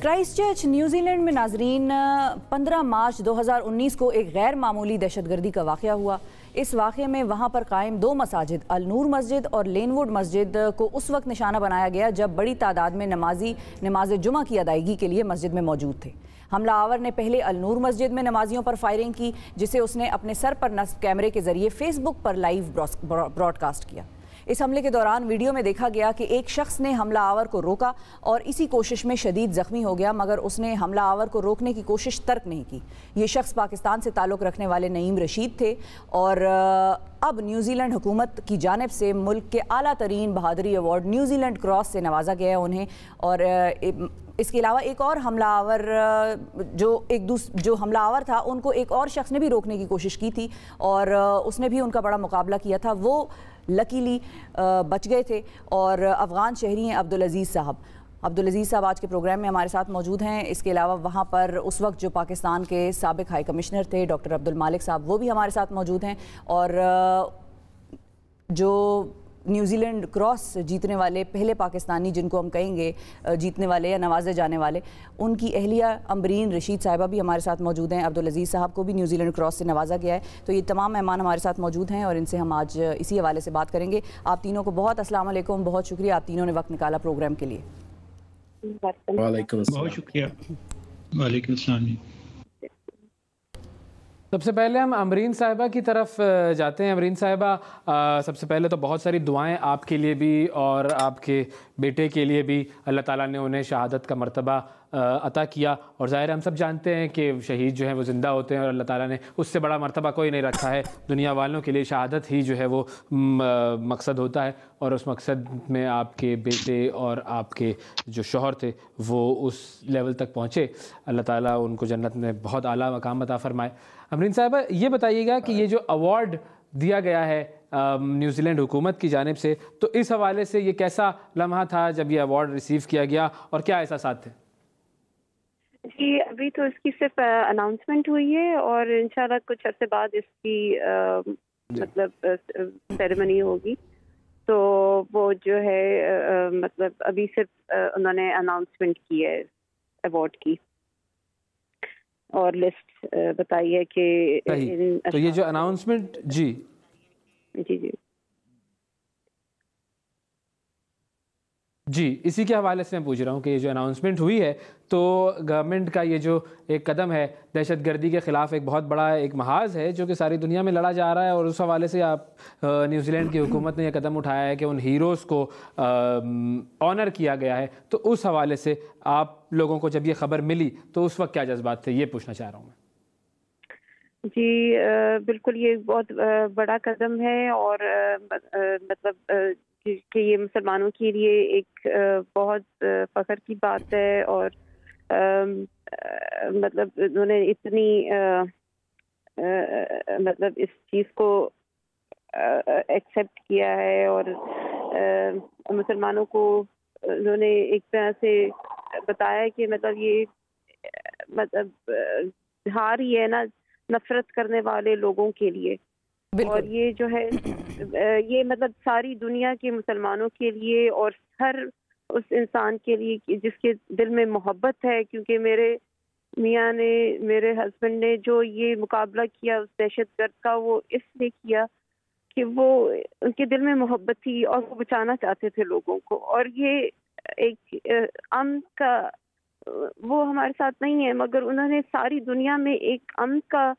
Christ church New Zealand में नाजरीन 15 मार्च 2019 को एक गैर मामूली दहशतगर्दी का वाक़या हुआ। इस वाक़े में वहाँ पर कायम दो मसाजिद अल नूर मस्जिद और लेनवुड मस्जिद को उस वक्त निशाना बनाया गया जब बड़ी तादाद में नमाजी नमाज जुमा की अदायगी के लिए मस्जिद में मौजूद थे। हमला आवर ने पहले अल नूर मस्जिद में नमाजियों पर फायरिंग की, जिसे उसने अपने सर पर नस्ब कैमरे के जरिए फेसबुक पर लाइव ब्रॉडकास्ट किया। इस हमले के दौरान वीडियो में देखा गया कि एक शख्स ने हमला आवर को रोका और इसी कोशिश में शदीद ज़ख्मी हो गया, मगर उसने हमला आवर को रोकने की कोशिश तर्क नहीं की। ये शख्स पाकिस्तान से ताल्लुक़ रखने वाले नईम रशीद थे और अब न्यूजीलैंड हुकूमत की जानिब से मुल्क के आला तरीन बहादुरी अवार्ड न्यूजीलैंड क्रॉस से नवाजा गया उन्हें। और इसके अलावा एक और हमला आवर जो हमला आवर था उनको एक और शख्स ने भी रोकने की कोशिश की थी और उसने भी उनका बड़ा मुकाबला किया था। वो लकीली बच गए थे और अफ़गान शहरी हैं अब्दुल अज़ीज़ साहब आज के प्रोग्राम में हमारे साथ मौजूद हैं। इसके अलावा वहाँ पर उस वक्त जो पाकिस्तान के साबिक़ हाई कमिश्नर थे डॉक्टर अब्दुल मालिक साहब, वो भी हमारे साथ मौजूद हैं। और जो न्यूजीलैंड क्रॉस जीतने वाले पहले पाकिस्तानी जिनको हम कहेंगे जीतने वाले या नवाजे जाने वाले, उनकी अहलिया अम्बरीन रशीद साहिबा भी हमारे साथ मौजूद हैं। अब्दुल अज़ीज़ साहब को भी न्यूजीलैंड क्रॉस से नवाजा गया है। तो ये तमाम मेहमान हमारे साथ मौजूद हैं और इनसे हम आज इसी हवाले से बात करेंगे। आप तीनों को बहुत अस्सलाम वालेकुम, बहुत शुक्रिया आप तीनों ने वक्त निकाला प्रोग्राम के लिए। बहुत शुक्रिया। वालेकुम अस्सलाम। सबसे पहले हम अमरीन साहिबा की तरफ जाते हैं। अमरीन साहिबा, सबसे पहले तो बहुत सारी दुआएं आपके लिए भी और आपके बेटे के लिए भी। अल्लाह ताला ने उन्हें शहादत का मर्तबा अता किया और ज़ाहिर हम सब जानते हैं कि शहीद जो हैं वो ज़िंदा होते हैं और अल्लाह ताला ने उससे बड़ा मर्तबा कोई नहीं रखा है। दुनिया वालों के लिए शहादत ही जो है वो मकसद होता है और उस मकसद में आपके बेटे और आपके जो शौहर थे वो उस लेवल तक पहुँचे। अल्लाह ताला उनको जन्नत में बहुत आला मकाम अता फ़रमाए। अमरीन साहिबा, ये बताइएगा कि ये जो अवार्ड दिया गया है न्यूजीलैंड हुकूमत की जानिब से, तो इस हवाले से ये कैसा लम्हा था जब ये अवार्ड रिसीव किया गया और क्या एहसासात थे? जी, अभी तो इसकी सिर्फ अनाउंसमेंट हुई है और इंशाल्लाह कुछ अर्से बाद इसकी मतलब सेरेमनी होगी। तो वो जो है मतलब अभी सिर्फ उन्होंने अनाउंसमेंट की है अवार्ड की और लिस्ट बताई है कि तो ये जो अनाउंसमेंट जी इसी के हवाले से मैं पूछ रहा हूँ कि ये जो अनाउंसमेंट हुई है तो गवर्नमेंट का ये जो एक कदम है दहशतगर्दी के ख़िलाफ़ एक बहुत बड़ा एक महाज है जो कि सारी दुनिया में लड़ा जा रहा है और उस हवाले से आप न्यूजीलैंड की हुकूमत ने यह कदम उठाया है कि उन हीरोज़ को ऑनर किया गया है। तो उस हवाले से आप लोगों को जब ये ख़बर मिली तो उस वक्त क्या जज्बात थे, ये पूछना चाह रहा हूँ मैं। जी बिल्कुल, ये बहुत बड़ा कदम है और मतलब कि ये मुसलमानों के लिए एक बहुत फ़ख्र की बात है और मतलब उन्होंने इतनी मतलब इस चीज़ को एक्सेप्ट किया है और मुसलमानों को उन्होंने एक तरह से बताया कि मतलब ये मतलब हार ही है ना नफरत करने वाले लोगों के लिए। और ये जो है ये मतलब सारी दुनिया के मुसलमानों के लिए और हर उस इंसान के लिए जिसके दिल में मोहब्बत है, क्योंकि मेरे मियाँ ने, मेरे हस्बैंड ने जो ये मुकाबला किया उस दहशतगर्द का, वो इसलिए किया कि वो उनके दिल में मोहब्बत थी और वो बचाना चाहते थे लोगों को। और ये एक अमन का, वो हमारे साथ नहीं है मगर उन्होंने सारी दुनिया में एक अमन का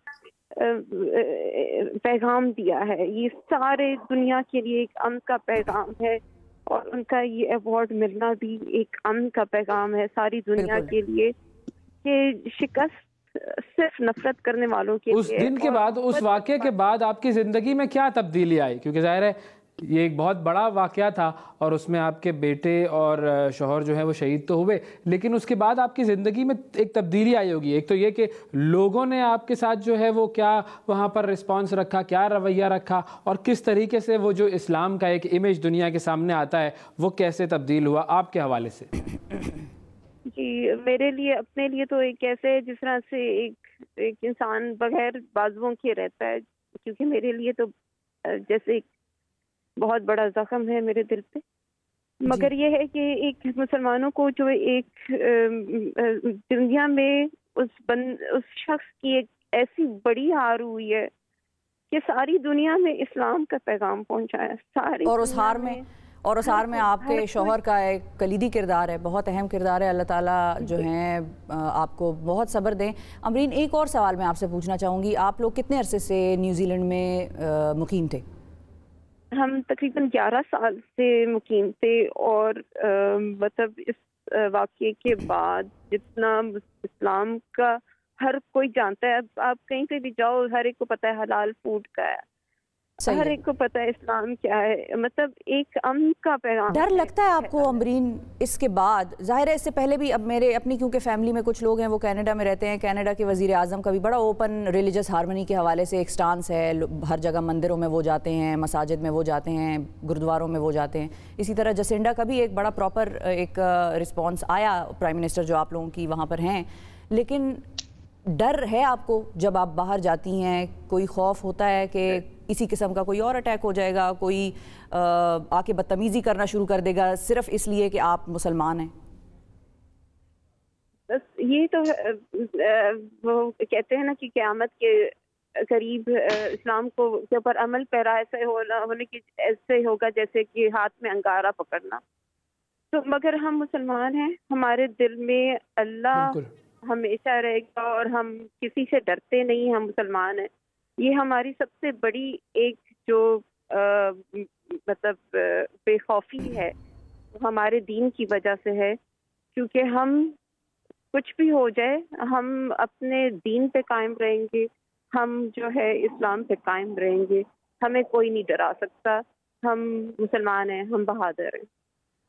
पैगाम दिया है। ये सारे दुनिया के लिए एक अमन का पैगाम है और उनका ये अवार्ड मिलना भी एक अमन का पैगाम है सारी दुनिया के लिए कि शिकस्त सिर्फ नफरत करने वालों के लिए। उस दिन के बाद, उस वाक़े के बाद आपकी ज़िंदगी में क्या तब्दीली आई? क्योंकि ज़ाहिर है ये एक बहुत बड़ा वाक़या था और उसमें आपके बेटे और शौहर जो है वो शहीद तो हुए, लेकिन उसके बाद आपकी ज़िंदगी में एक तब्दीली आई होगी। एक तो ये कि लोगों ने आपके साथ जो है वो क्या वहाँ पर रिस्पांस रखा, क्या रवैया रखा और किस तरीके से वो जो इस्लाम का एक इमेज दुनिया के सामने आता है वो कैसे तब्दील हुआ आपके हवाले से? जी, मेरे लिए, अपने लिए तो एक ऐसे जिस तरह से एक इंसान बगैर बाजुओं के रहता है, क्योंकि मेरे लिए तो जैसे बहुत बड़ा जख्म है मेरे दिल पे। مگر یہ ہے کہ ایک مسلمانوں کو جو ایک دنیا میں اس شخص کی ایک ایسی بڑی ہار ہوئی ہے کہ ساری دنیا میں اسلام کا پیغام پہنچایا، ساری اور اس ہار میں آپ کے شوہر کا ایک کلیدی کردار ہے، بہت اہم کردار ہے۔ اللہ تعالیٰ جو ہیں آپ کو بہت صبر دیں۔ امرین، ایک اور سوال میں آپ سے پوچھنا چاہوں گی، آپ لوگ کتنے عرصے سے نیوزی لینڈ میں مقیم تھے؟ ہم تقریباً 11 سال سے مقیم تھے، اور مطلب اس واقعے کے بعد جتنا اسلام کا ہر کوئی جانتا ہے، اب آپ کہیں پہ بھی جاؤ ہر ایک کو پتہ ہے حلال فوڈ کا ہے، ہر ایک کو پتہ ہے اسلام کیا ہے، مطلب ایک امن کا پیغام۔ ڈر لگتا ہے آپ کو امرین اس کے بعد؟ ظاہر ہے اس سے پہلے بھی، اب میرے اپنی کیونکہ فیملی میں کچھ لوگ ہیں وہ کینیڈا میں رہتے ہیں، کینیڈا کے وزیر اعظم کا بھی بڑا اوپن ریلیجس ہارمنی کے حوالے سے ایک سٹانس ہے، ہر جگہ مندروں میں وہ جاتے ہیں، مساجد میں وہ جاتے ہیں، گردواروں میں وہ جاتے ہیں۔ اسی طرح جسنڈا کا بھی ایک بڑا پراپر ایک رسپانس آیا پرائم منسٹر جو آپ لوگوں کی وہاں پر ہیں، لیکن ڈر ہے آپ کو جب آپ باہر جاتی ہیں؟ کوئی خوف ہوتا ہے کہ اسی قسم کا کوئی اور اٹیک ہو جائے گا، کوئی آ کے بدتمیزی کرنا شروع کر دے گا صرف اس لیے کہ آپ مسلمان ہیں؟ بس یہ تو وہ کہتے ہیں نا کہ قیامت کے قریب اسلام کو کے اوپر عمل پیرا ایسے ہوگا جیسے کہ ہاتھ میں انگارہ پکڑنا۔ تو مگر ہم مسلمان ہیں، ہمارے دل میں اللہ ہمیشہ رہے گا، اور ہم کسی سے ڈرتے نہیں، ہم مسلمان ہیں۔ یہ ہماری سب سے بڑی ایک جو مطلب بے خوفی ہے ہمارے دین کی وجہ سے ہے، کیونکہ ہم کچھ بھی ہو جائے ہم اپنے دین پہ قائم رہیں گے، ہم جو ہے اسلام پہ قائم رہیں گے، ہمیں کوئی نہیں ڈرا سکتا، ہم مسلمان ہیں، ہم بہادر ہیں۔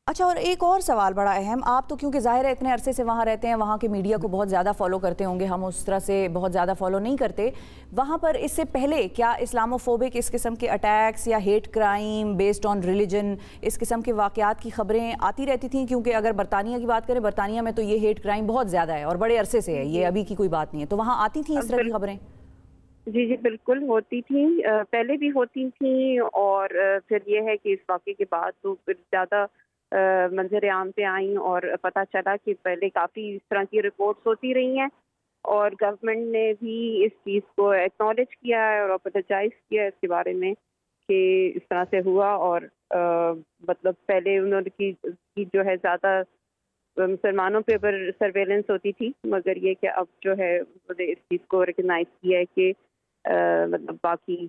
اچھا، اور ایک اور سوال بڑا اہم، آپ تو کیونکہ ظاہر ہے اتنے عرصے سے وہاں رہتے ہیں، وہاں کے میڈیا کو بہت زیادہ فالو کرتے ہوں گے، ہم اس طرح سے بہت زیادہ فالو نہیں کرتے وہاں پر۔ اس سے پہلے کیا اسلاموفوبک اس قسم کے اٹیکس یا hate crime based on religion اس قسم کے واقعات کی خبریں آتی رہتی تھیں؟ کیونکہ اگر برطانیہ کی بات کریں، برطانیہ میں تو یہ ہیٹ کرائم بہت زیادہ ہے اور بڑے عرصے سے ہے، یہ ابھی کی کوئی بات نہیں ہے، تو وہاں آتی تھیں اس طرح کی خبریں؟ جی بالکل ہوتی تھیں، پہلے بھی ہوتی تھیں، اور پھر یہ ہے کہ اس واقعے کے بعد تو پھر زیادہ منظر عام پہ آئیں، اور پتہ چلا کہ پہلے کافی اس طرح کی رپورٹس ہوتی رہی ہیں، اور گورنمنٹ نے بھی اس چیز کو ایکنالج کیا ہے اور اپولوجائز کیا ہے اس کے بارے میں کہ اس طرح سے ہوا، اور مطلب پہلے انہوں کی جو ہے زیادہ مسلمانوں پہ سرویلنس ہوتی تھی، مگر یہ کہ اب جو ہے انہوں نے اس چیز کو ریکگنائز کیا ہے کہ مطلب باقی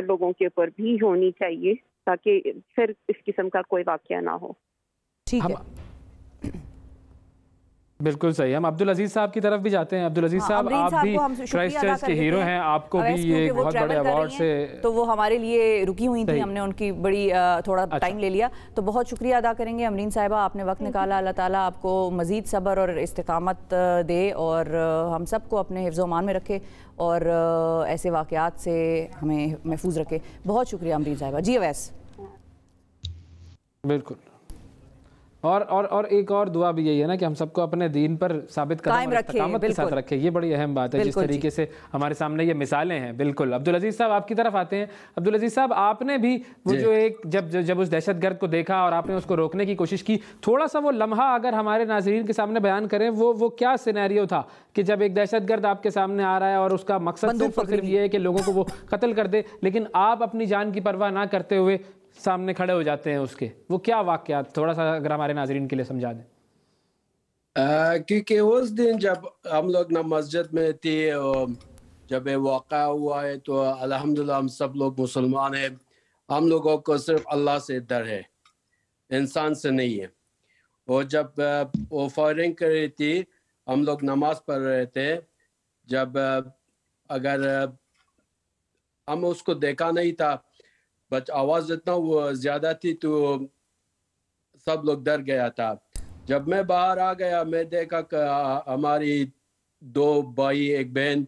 لوگوں کے اوپر بھی ہونی چاہیے تاکہ پھر اس قسم کا کوئی واقعہ نہ ہو۔ ٹھیک ہے، بالکل صحیح۔ ہم عبدالعزیز صاحب کی طرف بھی جاتے ہیں۔ عبدالعزیز صاحب، آپ بھی کرائسٹ چرچ کے ہیرو ہیں، آپ کو بھی یہ بہت بڑے ایوارڈ سے، تو وہ ہمارے لیے رکی ہوئی تھیں، ہم نے ان کی بڑی تھوڑا ٹائم لے لیا، تو بہت شکریہ ادا کریں گے امرین صاحبہ، آپ نے وقت نکالا۔ اللہ تعالیٰ آپ کو مزید صبر اور استقامت دے، اور ہم سب کو اپنے حفظ و امان میں رکھے، اور ایسے واقعات سے ہمیں محفوظ رکھے۔ بہت شکریہ امرین صاحبہ۔ جی اویس۔ بالکل، اور ایک اور دعا بھی یہی ہے نا کہ ہم سب کو اپنے دین پر ثابت قدم اور استقامت کے ساتھ رکھے، یہ بڑی اہم بات ہے، جس طریقے سے ہمارے سامنے یہ مثالیں ہیں۔ بالکل، عبدالعزیز صاحب آپ کی طرف آتے ہیں۔ عبدالعزیز صاحب، آپ نے بھی وہ جو ایک جب اس دہشت گرد کو دیکھا اور آپ نے اس کو روکنے کی کوشش کی، تھوڑا سا وہ لمحہ اگر ہمارے ناظرین کے سامنے بیان کریں، وہ کیا سینیریو تھا کہ جب ایک دہشت گرد آپ کے سامنے آ رہا ہے اور اس کا مقصد صرف یہ ہے کہ لوگوں کو وہ قتل کر دے، لیکن آپ اپنی جان کی پرواہ نہ کرتے ہوئے سامنے کھڑے ہو جاتے ہیں اس کے، وہ کیا واقعات تھوڑا سا اگر ہمارے ناظرین کے لیے سمجھا دیں؟ کیونکہ اس دن جب ہم لوگ نہ مسجد میں تھے، جب یہ واقعہ ہوا ہے، تو الحمدللہ ہم سب لوگ مسلمان ہیں، ہم لوگوں کو صرف اللہ سے ڈر ہے، انسان سے نہیں ہے۔ اور جب وہ فائرنگ کر رہی تھی، ہم لوگ نماز پڑھ رہے تھے، جب اگر ہم اس کو دیکھا نہیں تھا، بٹ آواز اتنا وہ زیادہ تھی تو سب لوگ ڈر گیا تھا۔ جب میں باہر آ گیا، میں دیکھا کہ ہماری 2 بھائی ایک بہن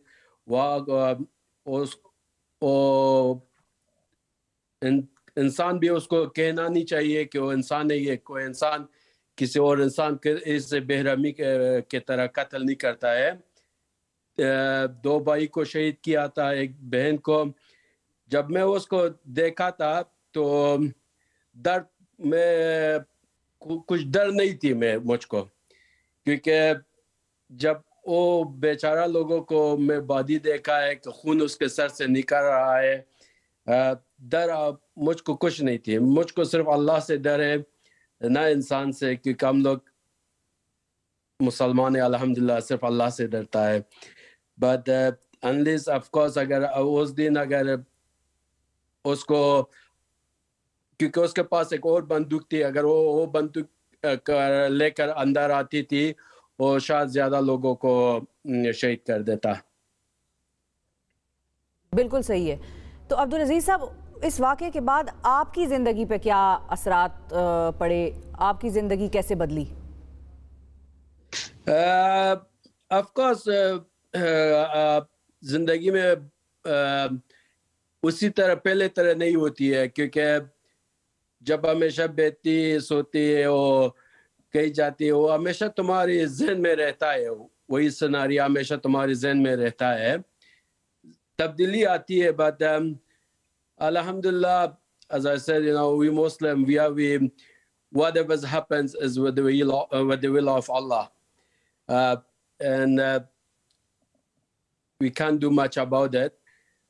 انسان بھی اس کو کہنا نہیں چاہیے کہ وہ انسان نہیں ہے، کوئی انسان کسی اور انسان کے اس بے رحمی کے طرح قتل نہیں کرتا ہے۔ 2 بھائی کو شہید کیا تھا، ایک بہن کو۔ جب میں اس کو دیکھا تھا تو درد میں कुछ डर नहीं थी मैं मुझको, क्योंकि जब वो बेचारा लोगों को मैं बॉडी देखा है कि खून उसके सर से निकल रहा है, डर मुझको कुछ नहीं थी, मुझको सिर्फ अल्लाह से डर है, ना इंसान से, क्योंकि हम लोग मुसलमान है अल्हम्दुलिल्लाह, सिर्फ अल्लाह से डरता है. बट अनलेस ऑफ कोर्स अगर उस दिन अगर उसको, क्योंकि उसके पास एक और बंदूक थी, अगर वो बंदूक लेकर अंदर आती थी वो शायद ज्यादा लोगों को शहीद कर देता. बिल्कुल सही है. तो अब्दुल अजीज साहब, इस वाक़े के बाद आपकी ज़िंदगी पे क्या असरात पड़े, आपकी ज़िंदगी कैसे बदली? ऑफ कोर्स जिंदगी में उसी तरह पहले तरह नहीं होती है, क्योंकि जब हमेशा बैठती सोती है वो कही जाती है, वो हमेशा तुम्हारे जहन में रहता है, वही सिनेरियो हमेशा तुम्हारे जहन में रहता है. तब्दीली आती है, but alhamdulillah, as I said, we Muslim, we whatever happens is with the will of Allah, and we can't do much about it,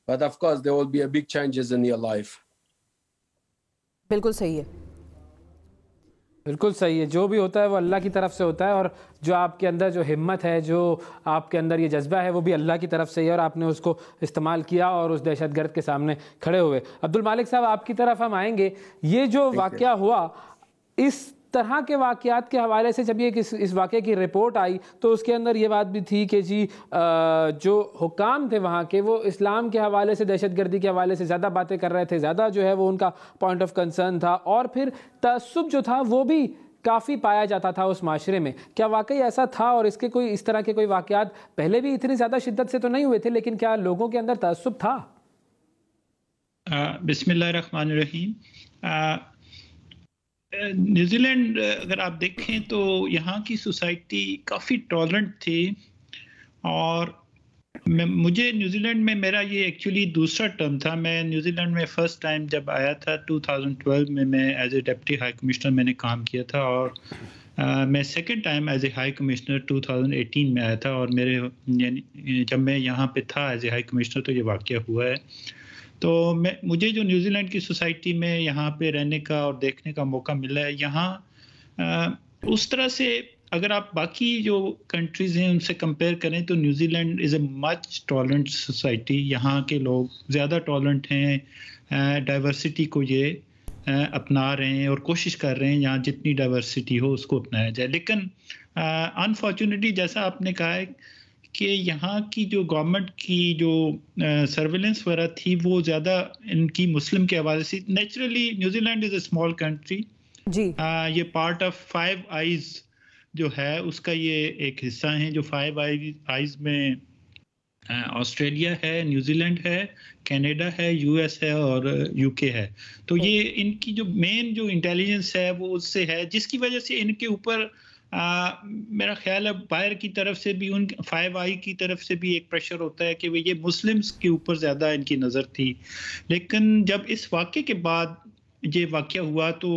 but of course there will be a big changes in your life. बिल्कुल सही है, बिल्कुल सही है. जो भी होता है वो अल्लाह की तरफ से होता है, और जो आपके अंदर जो हिम्मत है, जो आपके अंदर ये जज्बा है, वो भी अल्लाह की तरफ से ही है, और आपने उसको इस्तेमाल किया और उस दहशतगर्द के सामने खड़े हुए. अब्दुल मालिक साहब, आपकी तरफ हम आएंगे. ये जो वाक़या हुआ, इस तरह के वाक़यात के हवाले से जब ये इस वाक़े की रिपोर्ट आई तो उसके अंदर ये बात भी थी कि जी जो हुकाम थे वहाँ के, वो इस्लाम के हवाले से, दहशतगर्दी के हवाले से ज़्यादा बातें कर रहे थे, ज़्यादा जो है वो उनका पॉइंट ऑफ कंसर्न था, और फिर तअस्सुब जो था वो भी काफ़ी पाया जाता था उस माशरे में. क्या वाकई ऐसा था, और इसके कोई इस तरह के कोई वाक़यात पहले भी इतनी ज़्यादा शिद्दत से तो नहीं हुए थे, लेकिन क्या लोगों के अंदर तअस्सुब था? बिस्मिल्लाहिर्रहमानिर्रहीम. न्यूजीलैंड अगर आप देखें तो यहाँ की सोसाइटी काफ़ी टॉलरेंट थी, और मुझे न्यूजीलैंड में, मेरा ये एक्चुअली दूसरा टर्म था. मैं न्यूजीलैंड में फ़र्स्ट टाइम जब आया था 2012 में, मैं as a deputy high commissioner मैंने काम किया था, और मैं second time as a high commissioner 2018 में आया था, और मेरे जब मैं यहाँ पे था एज ए हाई कमिश्नर तो ये वाक़या हुआ है. तो मुझे जो न्यूजीलैंड की सोसाइटी में यहाँ पे रहने का और देखने का मौका मिला है, यहाँ उस तरह से अगर आप बाकी जो कंट्रीज़ हैं उनसे कंपेयर करें तो New Zealand is a much tolerant society. यहाँ के लोग ज़्यादा टॉलरेंट हैं, डाइवर्सिटी को ये अपना रहे हैं और कोशिश कर रहे हैं यहाँ जितनी डाइवर्सिटी हो उसको अपनाया जाए. लेकिन अनफॉर्चुनेटली जैसा आपने कहा है कि यहाँ की जो गवर्नमेंट की जो सर्वेलेंस वगैरह थी वो ज़्यादा इनकी मुस्लिम के हवाले से. Naturally New Zealand is a small country जी. ये पार्ट ऑफ फाइव आइज़ जो है उसका ये एक हिस्सा है, जो फाइव आइज़ में ऑस्ट्रेलिया है, न्यूजीलैंड है, कनाडा है, यूएस है और यूके है. तो ये इनकी जो मेन जो इंटेलिजेंस है वो उससे है, जिसकी वजह से इनके ऊपर मेरा ख्याल है बाहर की तरफ से भी, उन फाइव आई की तरफ से भी एक प्रेशर होता है कि वो ये मुस्लिम्स के ऊपर ज़्यादा इनकी नज़र थी. लेकिन जब इस वाक़े के बाद ये वाक़या हुआ तो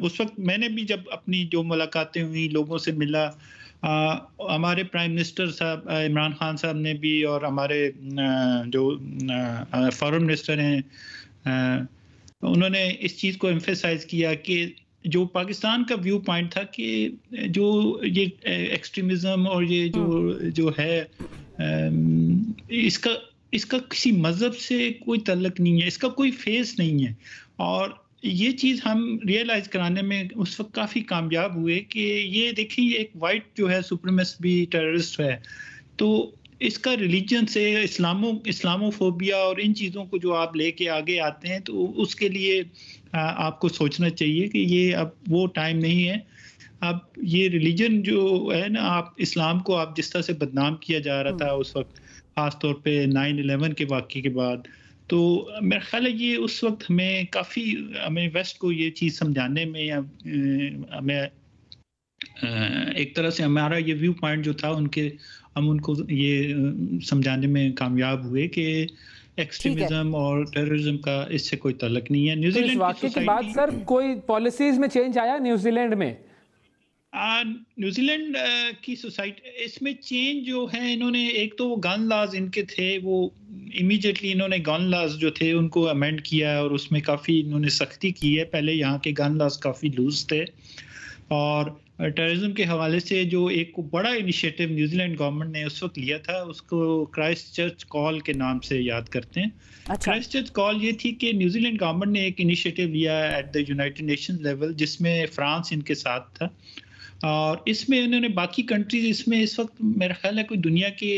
उस वक्त मैंने भी जब अपनी जो मुलाकातें हुई, लोगों से मिला, हमारे प्राइम मिनिस्टर साहब इमरान खान साहब ने भी, और हमारे जो फॉरेन मिनिस्टर हैं उन्होंने इस चीज़ को एम्फेसाइज किया कि जो पाकिस्तान का व्यू पॉइंट था कि जो ये एक्सट्रीमिज़म और ये जो है इसका किसी मज़हब से कोई तल्लुक़ नहीं है, इसका कोई फेस नहीं है. और ये चीज़ हम रियलाइज़ कराने में उस वक्त काफ़ी कामयाब हुए कि ये देखिए एक वाइट जो है सुप्रीमेसिस्ट भी टेररिस्ट है, तो इसका रिलीजन से इस्लामोफोबिया और इन चीज़ों को जो आप लेके आगे आते हैं तो उसके लिए आपको सोचना चाहिए कि ये अब वो टाइम नहीं है. अब ये रिलीजन जो है ना, आप इस्लाम को आप जिस तरह से बदनाम किया जा रहा था उस वक्त, ख़ास तौर पे 9/11 के वाक़ये के बाद, तो मेरा ख्याल है ये उस वक्त हमें वेस्ट को ये चीज़ समझाने में, या हमें एक तरह से हमारा ये व्यू पॉइंट जो था हम उनको ये समझाने में कामयाब हुए कि एक्सट्रीमिज्म और टेररिज्म का इससे कोई ताल्लुक नहीं है। तो इस न्यूजीलैंड वाकये के बाद सर कोई पॉलिसीज में चेंज आया न्यूजीलैंड में? न्यूजीलैंड की सोसाइटी इसमें चेंज जो है, इन्होंने एक तो वो गन लॉज इनके थे, वो इमीडिएटली इन्होंने गन लॉज जो थे उनको अमेंड किया और उसमें काफ़ी इन्होंने सख्ती की है। पहले यहाँ के गन लॉज काफ़ी लूज थे, और टेररिज्म के हवाले से जो एक बड़ा इनिशिएटिव न्यूजीलैंड गवर्नमेंट ने उस वक्त लिया था, उसको क्राइस्ट चर्च कॉल के नाम से याद करते हैं। क्राइस्ट चर्च कॉल ये थी कि न्यूजीलैंड गवर्नमेंट ने एक इनिशिएटिव लिया at the United Nations level, जिसमें फ्रांस इनके साथ था, और इसमें इन्होंने बाकी कंट्रीज, इसमें इस वक्त मेरा ख्याल है कोई दुनिया के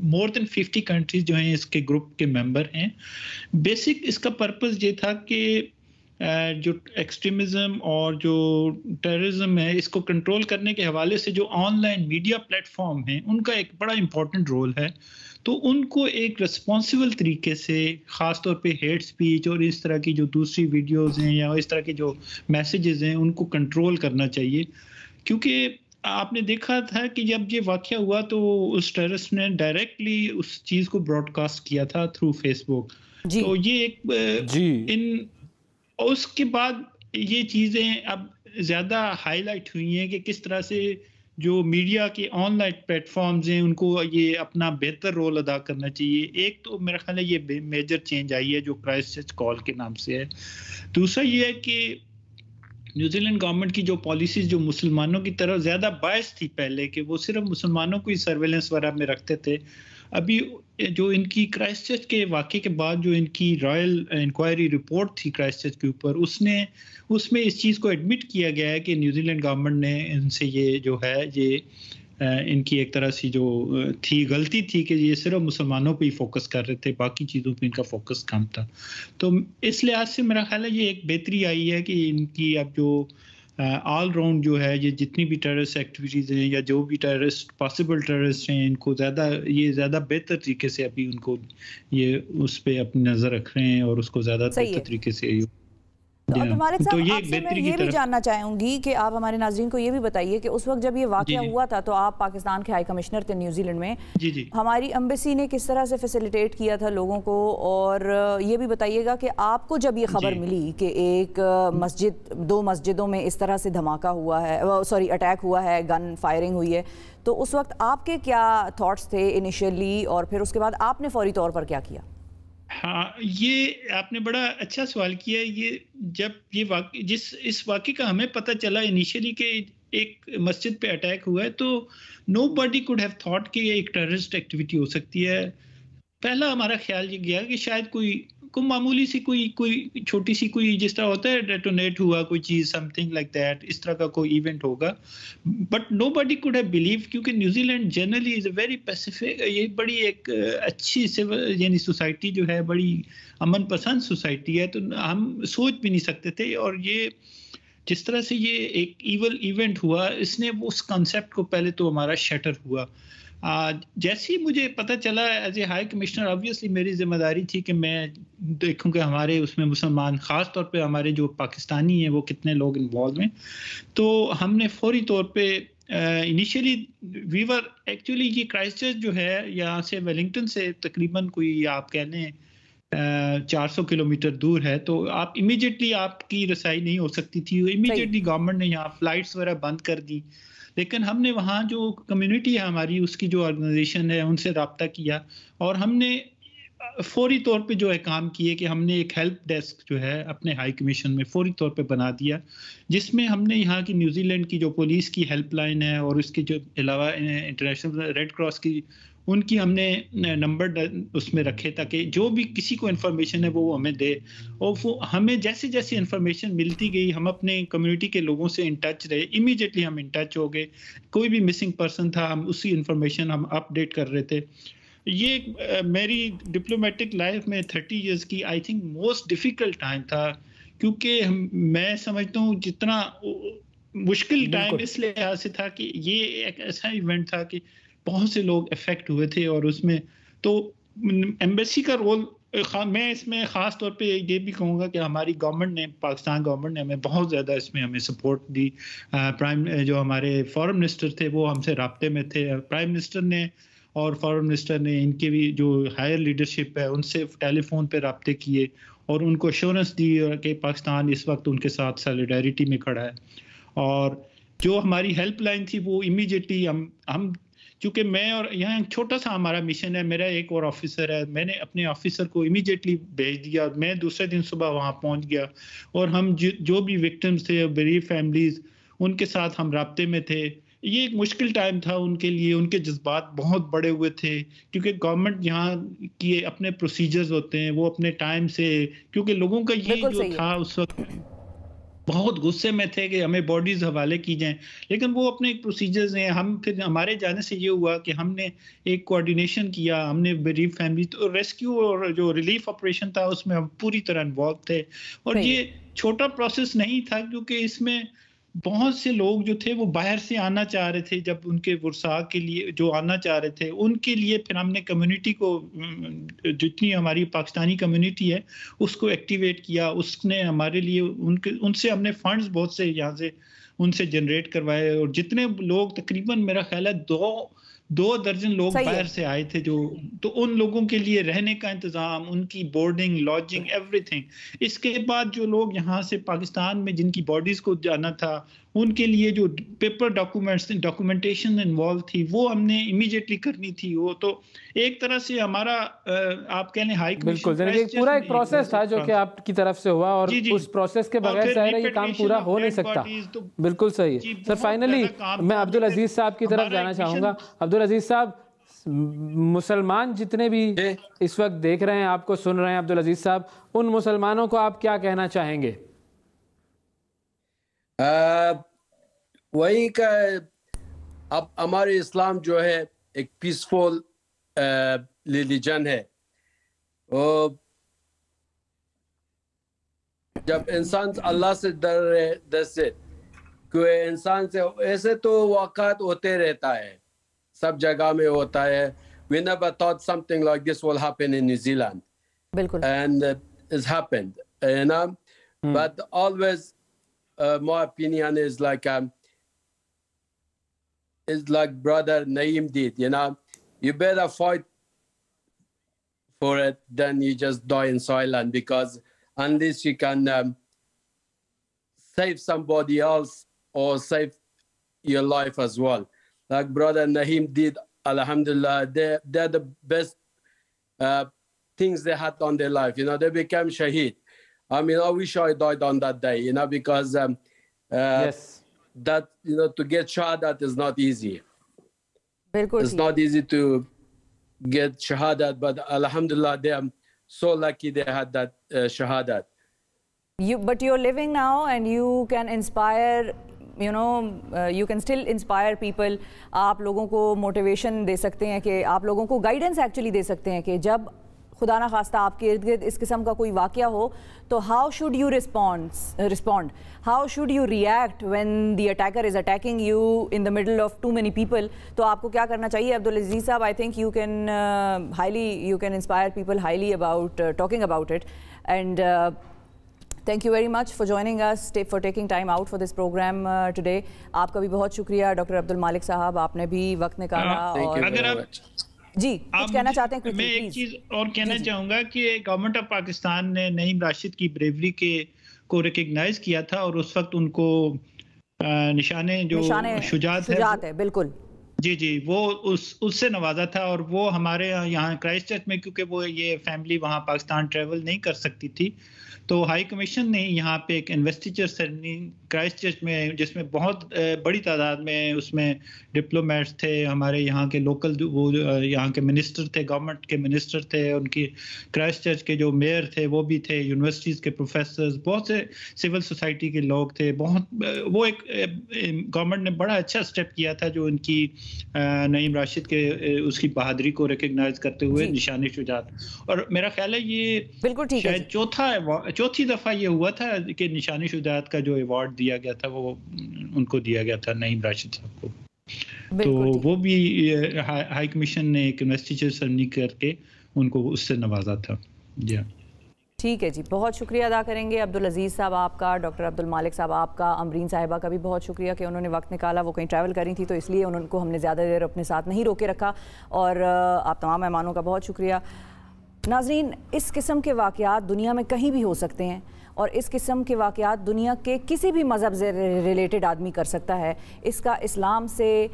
मोर देन 50 कंट्रीज जो हैं इसके ग्रुप के मेंबर हैं। बेसिक इसका पर्पस ये था कि जो एक्सट्रीमिज्म और जो टेररिज्म है इसको कंट्रोल करने के हवाले से जो ऑनलाइन मीडिया प्लेटफॉर्म हैं उनका एक बड़ा इंपॉर्टेंट रोल है, तो उनको एक रिस्पॉन्सिबल तरीके से, ख़ास तौर पे हेट स्पीच और इस तरह की जो दूसरी वीडियोस हैं या इस तरह के जो मैसेजेस हैं उनको कंट्रोल करना चाहिए। क्योंकि आपने देखा था कि जब ये वाक़या हुआ तो उस टेररिस्ट ने डायरेक्टली उस चीज़ को ब्रॉडकास्ट किया था थ्रू फेसबुक, तो ये एक उसके बाद ये चीज़ें अब ज़्यादा हाईलाइट हुई हैं कि किस तरह से जो मीडिया के ऑनलाइन प्लेटफॉर्म्स हैं उनको ये अपना बेहतर रोल अदा करना चाहिए। एक तो मेरा ख्याल है ये मेजर चेंज आई है जो क्राइस्ट चर्च कॉल के नाम से है। दूसरा ये है कि न्यूजीलैंड गवर्नमेंट की जो पॉलिसीज जो मुसलमानों की तरफ ज़्यादा बायस थी पहले, कि वो सिर्फ मुसलमानों को ही सर्वेलेंस वगैरह में रखते थे, अभी जो इनकी क्राइस्ट चर्च के वाक़े के बाद जो इनकी रॉयल इंक्वायरी रिपोर्ट थी क्राइस्ट चर्च के ऊपर, उसमें इस चीज़ को एडमिट किया गया है कि न्यूजीलैंड गवर्नमेंट ने इनसे ये जो है ये इनकी एक तरह से जो थी गलती थी कि ये सिर्फ मुसलमानों पे ही फोकस कर रहे थे, बाकी चीज़ों पे इनका फोकस कम था। तो इस लिहाज से मेरा ख्याल है ये एक बेहतरी आई है कि इनकी अब जो ऑल राउंड जो है ये जितनी भी टेररिस्ट एक्टिविटीज़ हैं या जो भी टेररिस्ट पॉसिबल टेररिस्ट हैं इनको ज़्यादा बेहतर तरीके से अभी उनको ये उस पर अपनी नज़र रख रहे हैं और उसको ज़्यादा बेहतर तरीके से तो अब हमारे साथ आपसे मैं ये भी जानना चाहूँगी कि आप हमारे नाज़रीन को ये भी बताइए कि उस वक्त जब ये वाक़या हुआ था तो आप पाकिस्तान के हाई कमिश्नर थे न्यूजीलैंड में। जी। हमारी एम्बेसी ने किस तरह से फैसिलिटेट किया था लोगों को, और ये भी बताइएगा कि आपको जब ये खबर मिली कि एक दो मस्जिदों में इस तरह से धमाका हुआ है, अटैक हुआ है, गन फायरिंग हुई है, तो उस वक्त आपके क्या थॉट्स थे इनिशियली, और फिर उसके बाद आपने फौरी तौर पर क्या किया? हाँ, ये आपने बड़ा अच्छा सवाल किया। ये जब ये इस वाक़े का हमें पता चला इनिशियली कि एक मस्जिद पे अटैक हुआ है, तो नोबडी कुड हैव थॉट कि ये एक टेररिस्ट एक्टिविटी हो सकती है। पहला हमारा ख्याल ये गया कि शायद कोई मामूली सी कोई छोटी सी कोई जिस तरह होता है डेटोनेट हुआ कोई चीज़, समथिंग लाइक दैट, इस तरह का कोई इवेंट होगा, but nobody could have believe, क्योंकि New Zealand generally is a very pacific, ये बड़ी एक अच्छी सिविल यानी सोसाइटी जो है बड़ी अमन पसंद सोसाइटी है, तो हम सोच भी नहीं सकते थे। और ये जिस तरह से ये एक ईवल इवेंट हुआ, इसने उस कॉन्सेप्ट को पहले तो हमारा शटर हुआ। जैसे ही मुझे पता चला as a high commissioner, obviously मेरी जिम्मेदारी थी कि मैं देखूं कि हमारे उसमें मुसलमान, ख़ास तौर पे हमारे जो पाकिस्तानी हैं वो कितने लोग इन्वॉल्व हैं। तो हमने फौरी तौर पे इनिशियली वी वर एक्चुअली ये क्राइस्ट चर्च जो है यहाँ से वेलिंगटन से तकरीबन कोई आप कह लें 400 किलोमीटर दूर है, तो आप इमीडिएटली आपकी रसाई नहीं हो सकती थी। इमीडिएटली गवर्नमेंट ने यहाँ फ़्लाइट्स वगैरह बंद कर दी, लेकिन हमने वहाँ जो कम्युनिटी है हमारी, उसकी जो ऑर्गेनाइजेशन है, उनसे रब्ता किया और हमने फौरी तौर पे जो है काम किए कि हमने एक हेल्प डेस्क जो है अपने हाई कमीशन में फौरी तौर पे बना दिया, जिसमें हमने यहाँ की न्यूजीलैंड की जो पुलिस की हेल्पलाइन है और उसके जो अलावा इंटरनेशनल रेड क्रॉस की, उनकी हमने नंबर उसमें रखे ताकि जो भी किसी को इन्फॉर्मेशन है वो हमें दे, और वो हमें जैसे जैसे इन्फॉर्मेशन मिलती गई हम अपने कम्युनिटी के लोगों से इन टच रहे। इमीडिएटली हम इन टच हो गए, कोई भी मिसिंग पर्सन था हम उसी इन्फॉर्मेशन हम अपडेट कर रहे थे। ये मेरी डिप्लोमेटिक लाइफ में 30 इयर्स की I think most difficult time था, क्योंकि मैं समझता हूँ जितना मुश्किल टाइम इस लिहाज से था कि ये एक ऐसा इवेंट था कि बहुत से लोग इफेक्ट हुए थे, और उसमें तो एम्बेसी का रोल मैं इसमें ख़ास तौर पे ये भी कहूँगा कि हमारी गवर्नमेंट ने, पाकिस्तान गवर्नमेंट ने हमें बहुत ज़्यादा इसमें हमें सपोर्ट दी। प्राइम जो हमारे फॉरेन मिनिस्टर थे वो हमसे राब्ते में थे, प्राइम मिनिस्टर ने اور فارن منسٹر نے ان کے بھی جو ہائر لیڈرشپ ہے ان سے ٹیلی فون پہ رابطے کیے اور ان کو ایشورنس دی کہ پاکستان اس وقت ان کے ساتھ سالیڈیرٹی میں کھڑا ہے. اور جو ہماری ہیلپ لائن تھی وہ امیجیٹلی ہم چونکہ میں اور یہاں چھوٹا سا ہمارا مشن ہے, میرا ایک اور آفیسر ہے, میں نے اپنے آفیسر کو امیجیٹلی بھیج دیا, میں دوسرے دن صبح وہاں پہنچ گیا اور ہم جو بھی وکٹمز تھے, بیریف فیملیز, ان کے ساتھ ہم رابطے میں تھے. یہ ایک مشکل ٹائم تھا ان کے لیے, ان کے جذبات بہت بڑے ہوئے تھے کیونکہ گورنمنٹ یہاں کی اپنے پروسیجرز ہوتے ہیں, وہ اپنے ٹائم سے, کیونکہ لوگوں کا یہ جو تھا اس وقت بہت غصے میں تھے کہ ہمیں باڈیز حوالے کی جائیں, لیکن وہ اپنے ایک پروسیجرز ہیں. ہم پھر ہمارے جانے سے یہ ہوا کہ ہم نے ایک کوآرڈینیشن کیا, ہم نے بیریف فیملی تو ریسکیو اور جو ریلیف آپریشن تھا اس میں ہم پوری طرح انوالو تھے. اور یہ چھوٹا پروسیس نہیں تھا کیونکہ اس میں بہت سے لوگ جو تھے وہ باہر سے آنا چاہ رہے تھے, جب ان کے ورثاء کے لیے جو آنا چاہ رہے تھے ان کے لیے پھر ہم نے کمیونٹی کو, جتنی ہماری پاکستانی کمیونٹی ہے اس کو ایکٹیویٹ کیا. اس نے ہمارے لیے ان سے ہم نے فنڈز بہت سے یہاں سے ان سے جنریٹ کروائے, اور جتنے لوگ تقریباً میرا خیال ہے 2 درجن لوگ باہر سے آئے تھے جو, تو ان لوگوں کے لیے رہنے کا انتظام, ان کی بورڈنگ, لاڈجنگ, ایوری تھنگ. اس کے بعد جو لوگ یہاں سے پاکستان میں جن کی باڈیز کو جانا تھا ان کے لیے جو پیپر ڈاکومنٹیشن انوالو تھی وہ ہم نے امیجیٹلی کرنی تھی. وہ تو ایک طرح سے ہمارا آپ کہہ لیں ہائی بالکل پورا ایک پروسیس تھا جو کہ آپ کی طرف سے ہوا, اور اس پروسیس کے بغیر ظاہر ہے یہ کام پورا ہو نہیں سکتا. بالکل صحیح ہے سر. فائنلی میں عبدالعزیز صاحب کی طرف جانا چاہوں گا. عبدالعزیز صاحب, مسلمان جتنے بھی اس وقت دیکھ رہے ہیں, آپ کو سن رہے ہیں عبدالعزیز صاحب, ان مسلمانوں کو آپ کیا کہنا چاہیں گے؟ وہی کہ اب ہمارے اسلام جو ہے ایک پیسفل ریلیجن ہے. جب انسان اللہ سے ڈر سے, کہ انسان سے ایسے تو واقعات ہوتے رہتا ہے, سب جگہ میں ہوتا ہے. We never thought something like this will happen in New Zealand. بالکل. And it's happened, you know. But always, my opinion is like brother Naeem did, you know. You better fight for it than you just die in silence, because unless you can save somebody else or save your life as well. Like brother Naeem did, alhamdulillah, they're the best things they had on their life. You know, they became shaheed. I mean, I wish I died on that day, you know, because yes, that, you know, to get shahadat is not easy. It's not easy to get shahadat, but alhamdulillah, they are so lucky they had that shahadat. But you're living now and you can inspire, you know, you can still inspire people. آپ لوگوں کو motivation دے سکتے ہیں, کہ آپ لوگوں کو guidance actually they سکتے ہیں کہ جب خدا نہ خواستہ آپ کے ارد گرد اس قسم کا کوئی واقعہ ہو تو how should you respond? How should you react when the attacker is attacking you in the middle of too many people? تو آپ کو کیا کرنا چاہیے عبدالعزیز صاحب؟ I think you can inspire people highly about talking about it. And thank you very much for joining us, for taking time out for this program today. آپ کا بھی بہت شکریہ ڈاکٹر عبدالمالک صاحب, آپ نے بھی وقت نکالا. اور اگر آپ جی کچھ کہنا چاہتے ہیں, میں ایک چیز اور کہنا چاہوں گا کہ گورنمنٹ آف پاکستان نے نعیم راشد کی بریوری کو ریکگنائز کیا تھا, اور اس وقت ان کو نشانے جو شجاعت ہے, بالکل جی وہ اس سے نوازا تھا. اور وہ ہمارے یہاں کرائسٹ چرچ میں, کیونکہ وہ یہ فیملی وہاں پاکستان ٹریول نہیں کر سکتی تھی, تو ہائی کمیشن نے یہاں پہ ایک انویسٹیچر سیرمنی کرائسٹ چرچ میں, جس میں بہت بڑی تعداد میں اس میں ڈپلومیٹس تھے, ہمارے یہاں کے لوکل وہ یہاں کے منسٹر تھے, گورنمنٹ کے منسٹر تھے, ان کی کرائسٹ چرچ کے جو میئر تھے وہ بھی تھے, یونیورسٹیز کے پروفیسرز, بہت سے سول سوسائٹی کے لوگ تھے. وہ ایک گورنمنٹ نے بڑا اچھا اسٹیپ کیا تھا جو ان کی نعیم راشد کے اس کی بہادری کو ریکگنائز کرتے ہوئے نشان شجاعت. اور میرا خیال ہے یہ شاید چوتھی دفعہ یہ ہوا تھا کہ نشان شجاعت کا جو ایوارڈ دیا گیا تھا وہ ان کو دیا گیا تھا, نعیم راشد صاحب کو. تو وہ بھی ہائی کمیشن نے ایک انویسٹیچر سرمنی کر کے ان کو اس سے نوازا تھا. جی ٹھیک ہے جی، بہت شکریہ ادا کریں گے عبدالعزیز صاحب آپ کا، ڈاکٹر عبدالمالک صاحب آپ کا، امرین صاحبہ کا بھی بہت شکریہ کہ انہوں نے وقت نکالا. وہ کہیں ٹریول کر رہی تھی تو اس لیے ان کو ہم نے زیادہ دیر اپنے ساتھ نہیں روکے رکھا. اور آپ تمام مہمانوں کا بہت شکریہ. ناظرین، اس قسم کے واقعات دنیا میں کہیں بھی ہو سکتے ہیں اور اس قسم کے واقعات دنیا کے کسی بھی مذہب سے ریلیٹڈ آدمی کر سکتا ہے. اس کا اسلام سے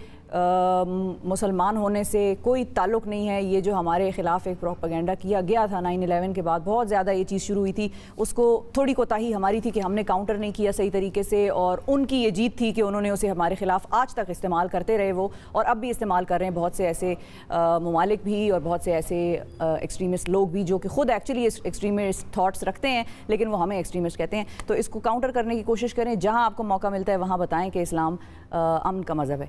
مسلمان ہونے سے کوئی تعلق نہیں ہے. یہ جو ہمارے خلاف ایک پروپیگنڈا کیا گیا تھا 9/11 کے بعد، بہت زیادہ یہ چیز شروع ہوئی تھی، اس کو تھوڑی کوتاہی ہماری تھی کہ ہم نے کاؤنٹر نہیں کیا صحیح طریقے سے، اور ان کی یہ جیت تھی کہ انہوں نے اسے ہمارے خلاف آج تک استعمال کرتے رہے وہ، اور اب بھی استعمال کر رہے ہیں بہت سے ایسے ممالک بھی اور بہت سے ایسے ایکسٹریمسٹ لوگ بھی جو کہ خود ایکچولی ایکسٹریمسٹ تھاٹس رکھتے ہیں لیکن وہ ہمیں ایکسٹریمسٹ کہتے ہیں. تو اس کو کاؤنٹر کرنے کی کوشش کریں. جہاں آپ کو موقع ملتا ہے وہاں بتائیں کہ اسلام امن کا مذہب ہے.